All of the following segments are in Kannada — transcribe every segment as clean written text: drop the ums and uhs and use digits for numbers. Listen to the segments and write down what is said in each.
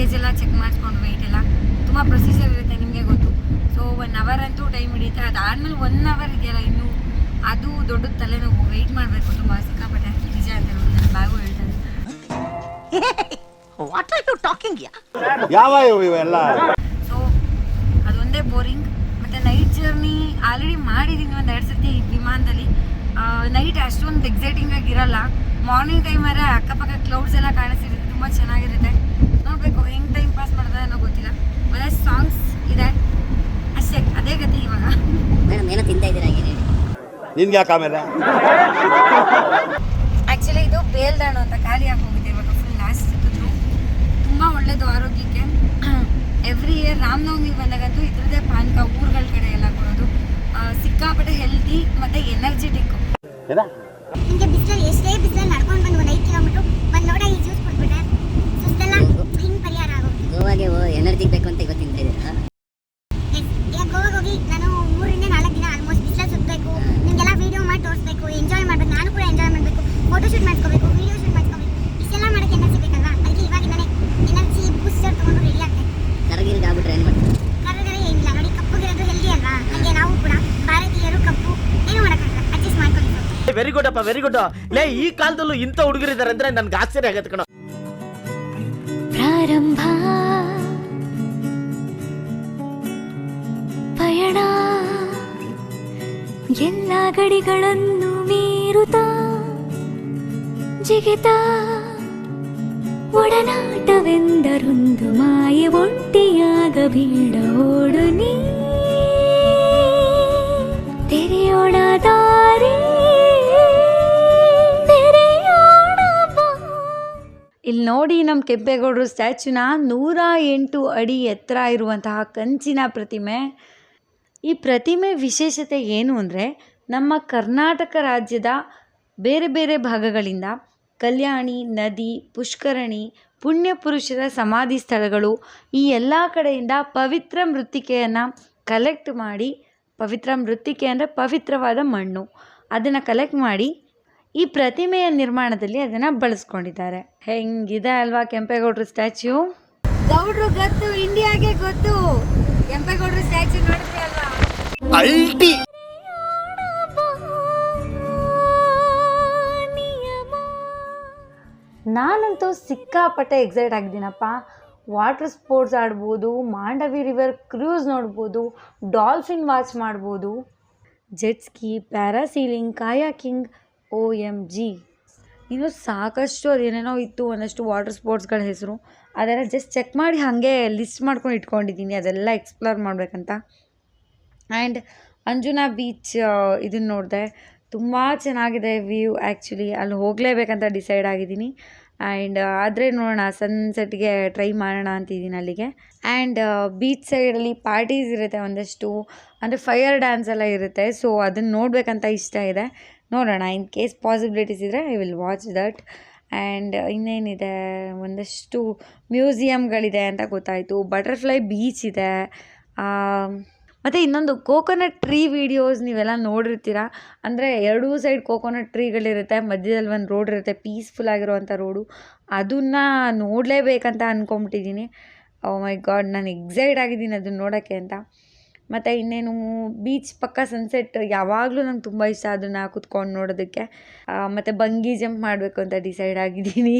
ಲಗೇಜ್ ಎಲ್ಲ ಚೆಕ್ ಮಾಡಿಸ್ಕೊಂಡು ವೆಯ್ಟ್ ಎಲ್ಲ ತುಂಬ ಪ್ರೊಸೀಜರ್ ಇರುತ್ತೆ, ನಿಮಗೆ ಗೊತ್ತು. ಸೊ 1 ಅವರ್ ಅಂತೂ ಟೈಮ್ ಹಿಡಿಯುತ್ತೆ. ಅದಾದಮೇಲೆ 1 ಅವರ್ ಇದೆಯಲ್ಲ ಇನ್ನೂ ಅದು ದೊಡ್ಡ ತಲೆನೋವು, ವೆಯ್ಟ್ ಮಾಡಬೇಕು ತುಂಬ ಸಿಕ್ಕಾಪಟ್ಟೆ. ನಿಜ ಅಂತ ಹೇಳೋದು ನನ್ನ ಬ್ಯಾಗು ಹೇಳ್ತಾರೆ. ಸೊ ಅದೊಂದೇ ಬೋರಿಂಗ್. ಮತ್ತು ನೈಟ್ ಜರ್ನಿ ಆಲ್ರೆಡಿ ಮಾಡಿದ್ದೀನಿ 1-2 ಸತಿ ವಿಮಾನದಲ್ಲಿ. ನೈಟ್ ಅಷ್ಟೊಂದು ಎಕ್ಸೈಟಿಂಗ್ ಆಗಿರಲ್ಲ. ಮಾರ್ನಿಂಗ್ ಟೈಮಲ್ಲೇ ಅಕ್ಕಪಕ್ಕ ಕ್ಲೌಡ್ಸ್ ಎಲ್ಲ ಕಾಣಿಸ್ತಿರುತ್ತೆ, ತುಂಬ ಚೆನ್ನಾಗಿರುತ್ತೆ. ನೋಡಬೇಕು ಹೆಂಗೆ ಟೈಮ್ ಪಾಸ್ ಮಾಡೋದು ಅನ್ನೋ ಗೊತ್ತಿಲ್ಲ. ಒಳ್ಳೆ ಸಾಂಗ್ಸ್ ಇದೆ ಅಷ್ಟೇ, ಅದೇ ಗತಿ ಇವಾಗ. ಏನೋ ತಿಂತಾ ಇದ್ದೀರಾ ನಿನ್ಗೆ ಯಾಕೆ ಆಮೇಲೆ? ಆ್ಯಕ್ಚುಲಿ ಇದು ಬೇಲ್ದಾಣು ಅಂತ ಖಾಲಿ ಆಗಿ ಹೋಗಿದೆ ಇವಾಗ, ಫುಲ್ ಲಾಸ್ಟ್ ಸಿಕ್ಕಿದ್ರು. ತುಂಬ ಒಳ್ಳೆಯದು ಆರೋಗ್ಯಕ್ಕೆ. ಎವ್ರಿ ಇಯರ್ ರಾಮನವಮಿ ಬಂದಾಗಂತೂ ಇದ್ರದ್ದೇ ಪಾನಕ ಊರುಗಳ ಕಡೆ ಎಲ್ಲ ಕೊಡೋದು. ಸಿಕ್ಕಾಪಟ್ಟೆ ಹೆಲ್ತಿ ಮತ್ತು ಎನರ್ಜೆಟಿಕ್ಕು. ನಿಮಗೆ ಬಿಸಿಲಲ್ಲಿ ಎಷ್ಟೇ ಬಿಸಿಲಲ್ಲಿ ನಡ್ಕೊಂಡು ಬಂದು 1 5 ಕಿಲೋಮೀಟ್ರು ಒಂದು ಲೋಟ ಈ ಜ್ಯೂಸ್ ಕೊಟ್ಬಿಟ್ರೆ ಸುಸ್ತೆಲ್ಲ ಹಿಂಗೆ ಪರಿಹಾರ ಆಗೋದು. ಗೋವಾಗೆ ಎನರ್ಜಿ ಬೇಕು ಅಂತ ಇವತ್ತು ತಿಂತಾ ಇದ್ದೀರಾ? ಈಗ ಗೋವಾಗೆ ಹೋಗಿ ನಾನು 3 ರಿಂದ 4 ದಿನ ಆಲ್ಮೋಸ್ಟ್ ಬಿಸಿಲಲ್ಲಿ ಸುತ್ತಬೇಕು, ನಿಮಗೆಲ್ಲ ವೀಡಿಯೋ ಮಾಡಿ ತೋರಿಸ್ಬೇಕು, ಎಂಜಾಯ್ ಮಾಡಬೇಕು, ನಾನು ಕೂಡ ಎಂಜಾಯ್ ಮಾಡಬೇಕು, ಫೋಟೋ ಶೂಟ್ ಮಾಡ್ಕೋಬೇಕು, ವೀಡಿಯೋ ಶೂಟ್ ಮಾಡ್ಕೋಬೇಕು. ಇಷ್ಟೆಲ್ಲ ಮಾಡೋಕ್ಕೆ ಎನರ್ಜಿ ಬೇಕಲ್ವಾ? ಅದಕ್ಕೆ ಇವಾಗಿಂದನೇ ಎನರ್ಜಿ ಬೂಸ್ಟರ್ ತೊಗೊಂಡು ರೆಡಿ ಆಗ್ತೇನೆ. ಕರಗಿರಿಗೆ ಆಗ್ಬಿಟ್ರೆ ಏನು ಮಾಡ್ತೀವಿ? ಕರಗರೆ ಏನಿಲ್ಲ ನೋಡಿ, ಕಪ್ಪುಗಿರೋದು ಹೆಲ್ದಿ ಅಲ್ವಾ? ಹಾಗೆ ನಾವು ಕೂಡ ಭಾರತೀಯರು ಕಪ್ಪು ಏನು ಮಾಡೋಕ್ಕಾಗಲ್ಲ, ಅಡ್ಜಸ್ಟ್ ಮಾಡ್ಕೊಳ್ಳಿ. ವೆರಿ ಗುಡ್ ಅಪ್ಪ, ವೆರಿ ಗುಡ್. ಲೇ ಈ ಕಾಲದಲ್ಲೂ ಇಂಥ ಹುಡುಗರಿದ್ದಾರೆ ಅಂದ್ರೆ ನನ್ಗೆ ಆಶ್ಚರ್ಯ ಆಗತ್ತೆ ಕಣ. ಪ್ರಾರಂಭ ಪಯಣ ಎಲ್ಲ ಗಡಿಗಳನ್ನು ಮೀರುತ್ತಾ ಜಿಗಿತ ಒಡನಾಟವೆಂದರೊಂದು ಮಾಯೆ ಒಟ್ಟಿಯಾಗ ಬೀಡ ಓಡು ನೀ ತೆರೆಯೋಣ ದಾರಿ. ಇಲ್ಲಿ ನೋಡಿ ನಮ್ಮ ಕೆಂಪೇಗೌಡರು ಸ್ಟ್ಯಾಚ್ಯೂನ 108 ಅಡಿ ಎತ್ತರ ಇರುವಂತಹ ಕಂಚಿನ ಪ್ರತಿಮೆ. ಈ ಪ್ರತಿಮೆ ವಿಶೇಷತೆ ಏನು ಅಂದರೆ, ನಮ್ಮ ಕರ್ನಾಟಕ ರಾಜ್ಯದ ಬೇರೆ ಬೇರೆ ಭಾಗಗಳಿಂದ ಕಲ್ಯಾಣಿ ನದಿ, ಪುಷ್ಕರಣಿ, ಪುಣ್ಯ ಪುರುಷರ ಸಮಾಧಿ ಸ್ಥಳಗಳು, ಈ ಎಲ್ಲ ಕಡೆಯಿಂದ ಪವಿತ್ರ ಮೃತ್ತಿಕೆಯನ್ನು ಕಲೆಕ್ಟ್ ಮಾಡಿ, ಪವಿತ್ರ ಮೃತ್ತಿಕೆ ಅಂದರೆ ಪವಿತ್ರವಾದ ಮಣ್ಣು, ಅದನ್ನು ಕಲೆಕ್ಟ್ ಮಾಡಿ ಈ ಪ್ರತಿಮೆಯ ನಿರ್ಮಾಣದಲ್ಲಿ ಅದನ್ನು ಬಳಸ್ಕೊಂಡಿದ್ದಾರೆ. ಹೆಂಗಿದೆ ಅಲ್ವಾ ಕೆಂಪೇಗೌಡರು ಸ್ಟ್ಯಾಚ್ಯೂ? ಗೌಡ್ರು ಗೊತ್ತು, ಇಂಡಿಯಾಗೆ ಗೊತ್ತು. ಕೆಂಪೇಗೌಡರು ಸ್ಟ್ಯಾಚ್ಯೂ ನೋಡಿದ್ರೆ ಅಲ್ವಾ ಅಲ್ಟಿ. ನಾನಂತೂ ಸಿಕ್ಕಾಪಟ್ಟೆ ಎಕ್ಸೈಟ್ ಆಗಿದ್ದೀನಪ್ಪ. ವಾಟರ್ ಸ್ಪೋರ್ಟ್ಸ್ ಆಡ್ಬೋದು, ಮಾಂಡವಿ ರಿವರ್ ಕ್ರೂಸ್ ನೋಡ್ಬೋದು, ಡಾಲ್ಫಿನ್ ವಾಚ್ ಮಾಡ್ಬೋದು, ಜೆಟ್ ಸ್ಕೀ, ಪ್ಯಾರಾಸೀಲಿಂಗ್, ಕಾಯಾಕಿಂಗ್, OMG ಇನ್ನು ಸಾಕಷ್ಟು ಅದೇನೇನೋ ಇತ್ತು ಒಂದಷ್ಟು ವಾಟರ್ ಸ್ಪೋರ್ಟ್ಸ್ಗಳ ಹೆಸರು. ಅದೆಲ್ಲ ಜಸ್ಟ್ ಚೆಕ್ ಮಾಡಿ ಹಾಗೆ ಲಿಸ್ಟ್ ಮಾಡ್ಕೊಂಡು ಇಟ್ಕೊಂಡಿದ್ದೀನಿ, ಅದೆಲ್ಲ ಎಕ್ಸ್ಪ್ಲೋರ್ ಮಾಡಬೇಕಂತ. ಆ್ಯಂಡ್ ಅಂಜುನಾ ಬೀಚ್ ಇದನ್ನು ನೋಡಿದೆ, ತುಂಬ ಚೆನ್ನಾಗಿದೆ ವ್ಯೂ. ಆ್ಯಕ್ಚುಲಿ ಅಲ್ಲಿ ಹೋಗಲೇಬೇಕಂತ ಡಿಸೈಡ್ ಆಗಿದ್ದೀನಿ. ಆ್ಯಂಡ್ ಆದರೆ ನೋಡೋಣ, ಸನ್ಸೆಟ್ಗೆ ಟ್ರೈ ಮಾಡೋಣ ಅಂತಿದ್ದೀನಿ ಅಲ್ಲಿಗೆ. ಆ್ಯಂಡ್ ಬೀಚ್ ಸೈಡಲ್ಲಿ ಪಾರ್ಟೀಸ್ ಇರುತ್ತೆ ಒಂದಷ್ಟು, ಅಂದರೆ ಫೈರ್ ಡ್ಯಾನ್ಸ್ ಎಲ್ಲ ಇರುತ್ತೆ. ಸೊ ಅದನ್ನು ನೋಡಬೇಕಂತ ಇಷ್ಟ ಇದೆ. ನೋಡೋಣ, ಇನ್ ಕೇಸ್ ಪಾಸಿಬಿಲಿಟೀಸ್ ಇದ್ದರೆ I will watch that. And ಇನ್ನೇನಿದೆ, ಒಂದಷ್ಟು ಮ್ಯೂಸಿಯಮ್ಗಳಿದೆ ಅಂತ ಗೊತ್ತಾಯಿತು. ಬಟರ್ಫ್ಲೈ ಬೀಚ್ ಇದೆ. ಮತ್ತು ಇನ್ನೊಂದು ಕೋಕೋನಟ್ ಟ್ರೀ ವೀಡಿಯೋಸ್ ನೀವೆಲ್ಲ ನೋಡಿರ್ತೀರ. ಅಂದರೆ ಎರಡೂ ಸೈಡ್ ಕೋಕೋನಟ್ ಟ್ರೀಗಳಿರುತ್ತೆ, ಮಧ್ಯದಲ್ಲಿ ಒಂದು ರೋಡ್ ಇರುತ್ತೆ, ಪೀಸ್ಫುಲ್ ಆಗಿರುವಂಥ ರೋಡು. ಅದನ್ನು ನೋಡಲೇಬೇಕಂತ ಅಂದ್ಕೊಂಬಿಟ್ಟಿದ್ದೀನಿ. ಓ ಮೈ ಗಾಡ್, ನಾನು ಎಕ್ಸೈಟ್ ಆಗಿದ್ದೀನಿ ಅದನ್ನು ನೋಡೋಕ್ಕೆ ಅಂತ. ಮತ್ತು ಇನ್ನೇನು, ಬೀಚ್ ಪಕ್ಕ ಸನ್ಸೆಟ್ ಯಾವಾಗಲೂ ನಂಗೆ ತುಂಬ ಇಷ್ಟ, ಅದನ್ನು ಕುತ್ಕೊಂಡು ನೋಡೋದಕ್ಕೆ. ಮತ್ತು ಬಂಗಿ ಜಂಪ್ ಮಾಡಬೇಕು ಅಂತ ಡಿಸೈಡ್ ಆಗಿದ್ದೀನಿ.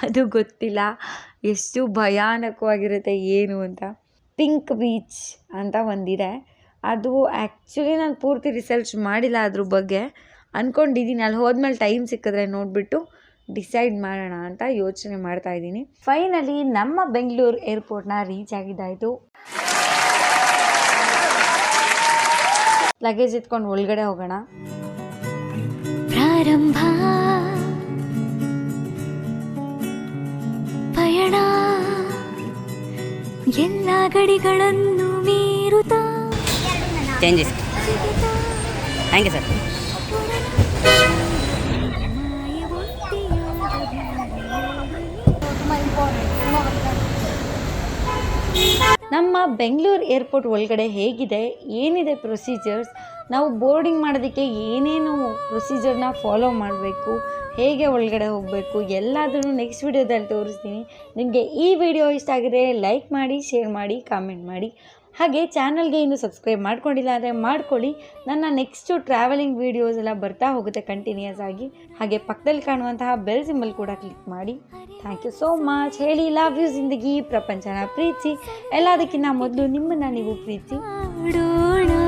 ಅದು ಗೊತ್ತಿಲ್ಲ ಎಷ್ಟು ಭಯಾನಕವಾಗಿರುತ್ತೆ ಏನು ಅಂತ. ಪಿಂಕ್ ಬೀಚ್ ಅಂತ ಒಂದಿದೆ, ಅದು ಆ್ಯಕ್ಚುಲಿ ನಾನು ಪೂರ್ತಿ ರಿಸರ್ಚ್ ಮಾಡಿಲ್ಲ ಅದ್ರ ಬಗ್ಗೆ. ಅಂದ್ಕೊಂಡಿದ್ದೀನಿ ಅಲ್ಲಿ ಹೋದ್ಮೇಲೆ ಟೈಮ್ ಸಿಕ್ಕಿದ್ರೆ ನೋಡಿಬಿಟ್ಟು ಡಿಸೈಡ್ ಮಾಡೋಣ ಅಂತ ಯೋಚನೆ ಮಾಡ್ತಾಯಿದ್ದೀನಿ. ಫೈನಲಿ ನಮ್ಮ ಬೆಂಗಳೂರು ಏರ್ಪೋರ್ಟ್ನ ರೀಚ್ ಆಗಿದ್ದಾಯಿತು. ಲಗೇಜ್ ಎತ್ಕೊಂಡು ಒಳಗಡೆ ಹೋಗೋಣ. ಪ್ರಾರಂಭ ಪಯಣ ಎಲ್ಲ ಗಡಿಗಳನ್ನು ಮೀರುತ್ತಾ ಚೇಂಜಸ್. Thank you sir. ನಮ್ಮ ಬೆಂಗಳೂರು ಏರ್ಪೋರ್ಟ್ ಒಳಗಡೆ ಹೇಗಿದೆ, ಏನಿದೆ ಪ್ರೊಸೀಜರ್ಸ್ ನಾವು ಬೋರ್ಡಿಂಗ್ ಮಾಡೋದಕ್ಕೆ ಏನೇನು ಪ್ರೊಸೀಜರ್ನ ಫಾಲೋ ಮಾಡಬೇಕು, ಹೇಗೆ ಒಳಗಡೆ ಹೋಗಬೇಕು ಎಲ್ಲದನ್ನು ನೆಕ್ಸ್ಟ್ ವಿಡಿಯೋದಲ್ಲಿ ತೋರಿಸ್ತೀನಿ. ನಿಮಗೆ ಈ ವಿಡಿಯೋ ಇಷ್ಟ ಆಗಿದ್ರೆ ಲೈಕ್ ಮಾಡಿ, ಶೇರ್ ಮಾಡಿ, ಕಾಮೆಂಟ್ ಮಾಡಿ. ಹಾಗೆ ಚಾನಲ್ಗೆ ಇನ್ನೂ ಸಬ್ಸ್ಕ್ರೈಬ್ ಮಾಡ್ಕೊಂಡಿಲ್ಲ ಅಂದರೆ ಮಾಡ್ಕೊಳ್ಳಿ. ನನ್ನ ನೆಕ್ಸ್ಟು ಟ್ರಾವೆಲಿಂಗ್ ವೀಡಿಯೋಸ್ ಎಲ್ಲ ಬರ್ತಾ ಹೋಗುತ್ತೆ ಕಂಟಿನ್ಯೂಸ್ ಆಗಿ. ಹಾಗೆ ಪಕ್ಕದಲ್ಲಿ ಕಾಣುವಂತಹ ಬೆಲ್ ಸಿಂಬಲ್ ಕೂಡ ಕ್ಲಿಕ್ ಮಾಡಿ. Thank you so much. ಹೇಳಿ ಲವ್ ಯು ಜಿಂದಗಿ, ಪ್ರಪಂಚನ ಪ್ರೀತಿ. ಎಲ್ಲದಕ್ಕಿಂತ ಮೊದಲು ನಿಮ್ಮನ್ನು ನೀವು ಪ್ರೀತಿ ಮಾಡೋಣ.